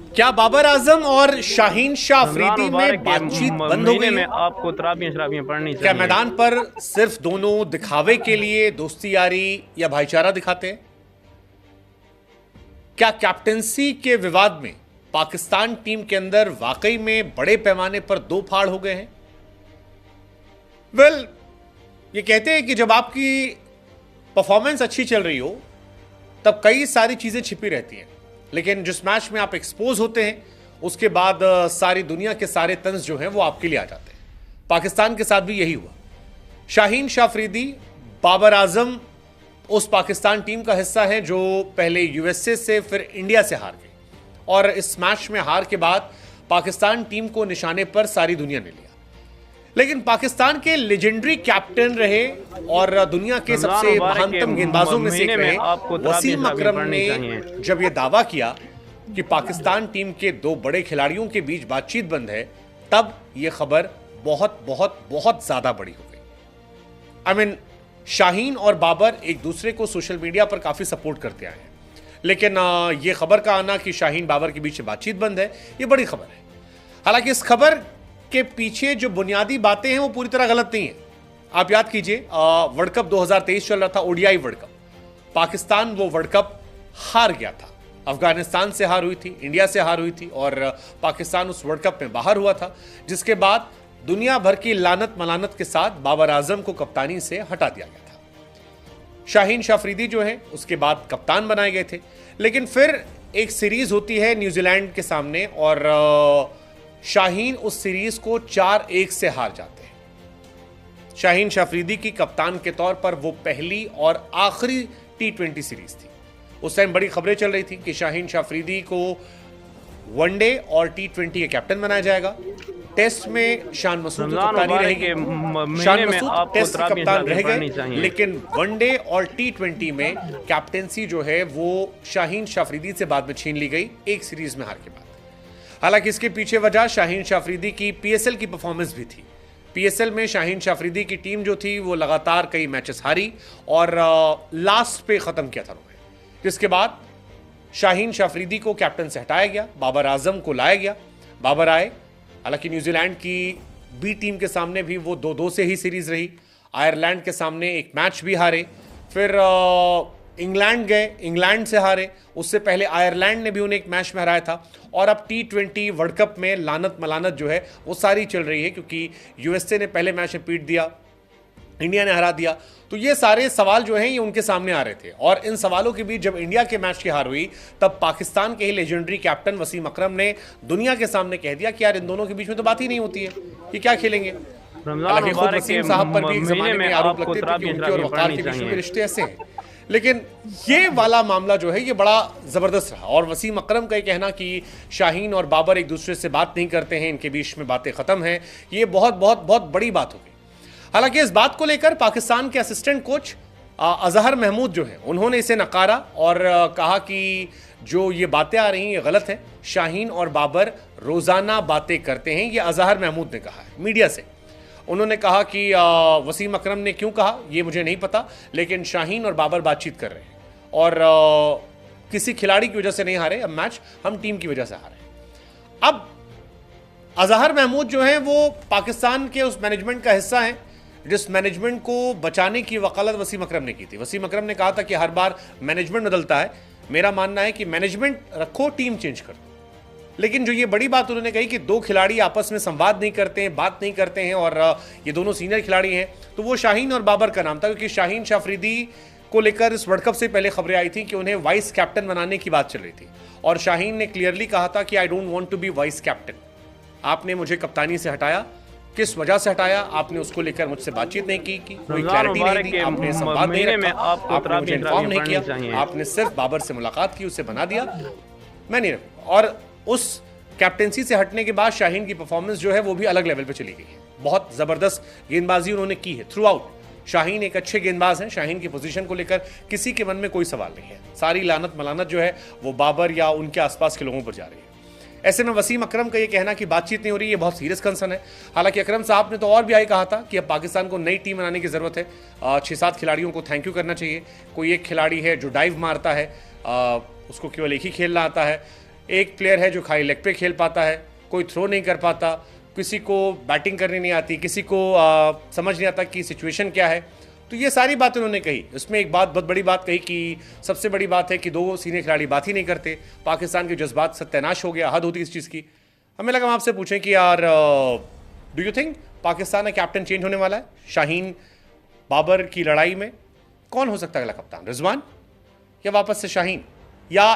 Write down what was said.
क्या बाबर आजम और शाहीन शाह अफरीदी में बातचीत बंद हो गई में है? आपको तराबियां शराबियां पढ़नी क्या चाहिए। मैदान पर सिर्फ दोनों दिखावे के लिए दोस्ती यारी या भाईचारा दिखाते हैं? क्या कैप्टेंसी के विवाद में पाकिस्तान टीम के अंदर वाकई में बड़े पैमाने पर दो फाड़ हो गए हैं? वेल, ये कहते हैं कि जब आपकी परफॉर्मेंस अच्छी चल रही हो तब कई सारी चीजें छिपी रहती हैं, लेकिन जिस मैच में आप एक्सपोज होते हैं उसके बाद सारी दुनिया के सारे तंज जो हैं वो आपके लिए आ जाते हैं। पाकिस्तान के साथ भी यही हुआ। शाहीन शाह अफरीदी, बाबर आजम उस पाकिस्तान टीम का हिस्सा है जो पहले यूएसए से फिर इंडिया से हार गई, और इस मैच में हार के बाद पाकिस्तान टीम को निशाने पर सारी दुनिया ने लिया। लेकिन पाकिस्तान के लेजेंडरी कैप्टन रहे और दुनिया के सबसे महानतम गेंदबाजों में से एक रहे वसीम अकरम ने जब यह दावा किया कि पाकिस्तान टीम के दो बड़े खिलाड़ियों के बीच बातचीत बंद है, तब यह खबर बहुत बहुत बहुत ज्यादा बड़ी हो गई। आई मीन, शाहीन और बाबर एक दूसरे को सोशल मीडिया पर काफी सपोर्ट करते आए हैं, लेकिन यह खबर का आना कि शाहीन बाबर के बीच बातचीत बंद है, यह बड़ी खबर है। हालांकि इस खबर के पीछे जो बुनियादी बातें हैं वो पूरी तरह गलत नहीं है। आप याद कीजिए, वर्ल्ड कप 2023 चल रहा था, ओडीआई वर्ल्ड कप। पाकिस्तान वो वर्ल्ड कप हार गया था। अफगानिस्तान से हार हुई थी, इंडिया से हार हुई थी, और पाकिस्तान उस वर्ल्ड कप में बाहर हुआ था, जिसके बाद दुनिया भर की लानत मलानत के साथ बाबर आजम को कप्तानी से हटा दिया गया था। शाहीन शाह अफरीदी जो है उसके बाद कप्तान बनाए गए थे, लेकिन फिर एक सीरीज होती है न्यूजीलैंड के सामने और शाहीन उस सीरीज को 4-1 से हार जाते हैं। शाहीन शाह अफरीदी की कप्तान के तौर पर वो पहली और आखिरी T20 सीरीज थी। उस टाइम बड़ी खबरें चल रही थी कि शाहीन शाह अफरीदी को वनडे और T20 के कैप्टन बनाया जाएगा। टेस्ट में शान मसूद कप्तानी रहेगी, शान मसूद टेस्ट कप्तान रह गए, लेकिन वनडे और T20 में कैप्टेंसी जो है वो शाहीन शाह अफरीदी से बाद में छीन ली गई एक सीरीज में हार के बाद। हालांकि इसके पीछे वजह शाहीन शाह अफरीदी की पीएसएल की परफॉर्मेंस भी थी। पीएसएल में शाहीन शाह अफरीदी की टीम जो थी वो लगातार कई मैचेस हारी और लास्ट पे खत्म किया था उन्होंने, जिसके बाद शाहीन शाह अफरीदी को कैप्टन से हटाया गया, बाबर आजम को लाया गया। बाबर आए, हालांकि न्यूजीलैंड की बी टीम के सामने भी वो 2-2 से ही सीरीज रही। आयरलैंड के सामने एक मैच भी हारे, फिर इंग्लैंड गए, इंग्लैंड से हारे, उससे पहले आयरलैंड ने भी उन्हें एक मैच में हराया था, और अब T20 वर्ल्ड कप में लानत मलानत जो है वो सारी चल रही है, क्योंकि यूएसए ने पहले मैच में पीट दिया, इंडिया ने हरा दिया। तो ये सारे सवाल जो हैं ये उनके सामने आ रहे थे, और इन सवालों के बीच जब इंडिया के मैच की हार हुई तब पाकिस्तान के ही लेजेंडरी कैप्टन वसीम अकरम ने दुनिया के सामने कह दिया कि यार इन दोनों के बीच में तो बात ही नहीं होती है, ये क्या खेलेंगे। हालांकि खुद वसीम साहब पर भी एक जमाने में आरोप लगते थे कि उनके और वकार के बीच में रिश्ते ऐसे हैं, लेकिन ये वाला मामला जो है ये बड़ा जबरदस्त रहा। और वसीम अकरम का ये कहना कि शाहीन और बाबर एक दूसरे से बात नहीं करते हैं, इनके बीच में बातें खत्म हैं, ये बहुत बहुत बहुत बड़ी बात हो गई। हालांकि इस बात को लेकर पाकिस्तान के असिस्टेंट कोच अजहर महमूद जो है उन्होंने इसे नकारा और कहा कि जो ये बातें आ रही हैं ये गलत है। शाहीन और बाबर रोजाना बातें करते हैं, ये अजहर महमूद ने कहा है मीडिया से। उन्होंने कहा कि वसीम अकरम ने क्यों कहा ये मुझे नहीं पता, लेकिन शाहीन और बाबर बातचीत कर रहे हैं और किसी खिलाड़ी की वजह से नहीं हारे, अब मैच हम टीम की वजह से हारे। अब अजहर महमूद जो है वो पाकिस्तान के उस मैनेजमेंट का हिस्सा है जिस मैनेजमेंट को बचाने की वकालत वसीम अकरम ने की थी। वसीम अकरम ने कहा था कि हर बार मैनेजमेंट बदलता है, मेरा मानना है कि मैनेजमेंट रखो, टीम चेंज कर दो। लेकिन जो ये बड़ी बात उन्होंने कही कि दो खिलाड़ी आपस में संवाद नहीं करते हैं, बात नहीं करते हैं, और ये दोनों सीनियर खिलाड़ी हैं, तो वो शाहीन और बाबर का नाम था, क्योंकि शाहीन शाह अफरीदी को लेकर इस वर्ल्ड कप से पहले खबरें आई थी कि उन्हें वाइस कैप्टन बनाने की बात चल रही थी, और शाहीन ने क्लियरली कहा था कि I don't want to be vice captain. आपने मुझे कप्तानी से हटाया, किस वजह से हटाया, आपने उसको लेकर मुझसे बातचीत नहीं की, कोई क्लैरिटी नहीं दी, आपने संवाद नहीं रखा, आपने मुझे इन्फॉर्म नहीं किया, आपने सिर्फ बाबर से मुलाकात की, उसे बना दिया, मैं नहीं रखा। और उस कैप्टेंसी से हटने के बाद शाहीन की परफॉर्मेंस जो है वो भी अलग लेवल पे चली गई है। बहुत जबरदस्त गेंदबाजी उन्होंने की है थ्रू आउट। शाहीन एक अच्छे गेंदबाज हैं, शाहीन की पोजीशन को लेकर किसी के मन में कोई सवाल नहीं है। सारी लानत मलानत जो है वो बाबर या उनके आसपास के लोगों पर जा रही है। ऐसे में वसीम अकरम का ये कहना कि बातचीत नहीं हो रही, ये बहुत सीरियस कंसर्न है। हालांकि अकरम साहब ने तो और भी आगे कहा था कि अब पाकिस्तान को नई टीम बनाने की जरूरत है, 6-7 खिलाड़ियों को थैंक यू करना चाहिए। कोई एक खिलाड़ी है जो डाइव मारता है, उसको केवल एक ही खेलना आता है, एक प्लेयर है जो खाली लेग पे खेल पाता है, कोई थ्रो नहीं कर पाता, किसी को बैटिंग करनी नहीं आती, किसी को समझ नहीं आता कि सिचुएशन क्या है। तो ये सारी बातें उन्होंने कही। उसमें एक बात बहुत बड़ी बात कही कि सबसे बड़ी बात है कि दो सीनियर खिलाड़ी बात ही नहीं करते, पाकिस्तान के जज्बात सत्यानाश हो गया, हद होती इस चीज़ की। हमें लगा हम आपसे पूछें कि यार डू यू थिंक पाकिस्तान का कैप्टन चेंज होने वाला है? शाहीन बाबर की लड़ाई में कौन हो सकता है अगला कप्तान? रिजवान या वापस से शाहीन, या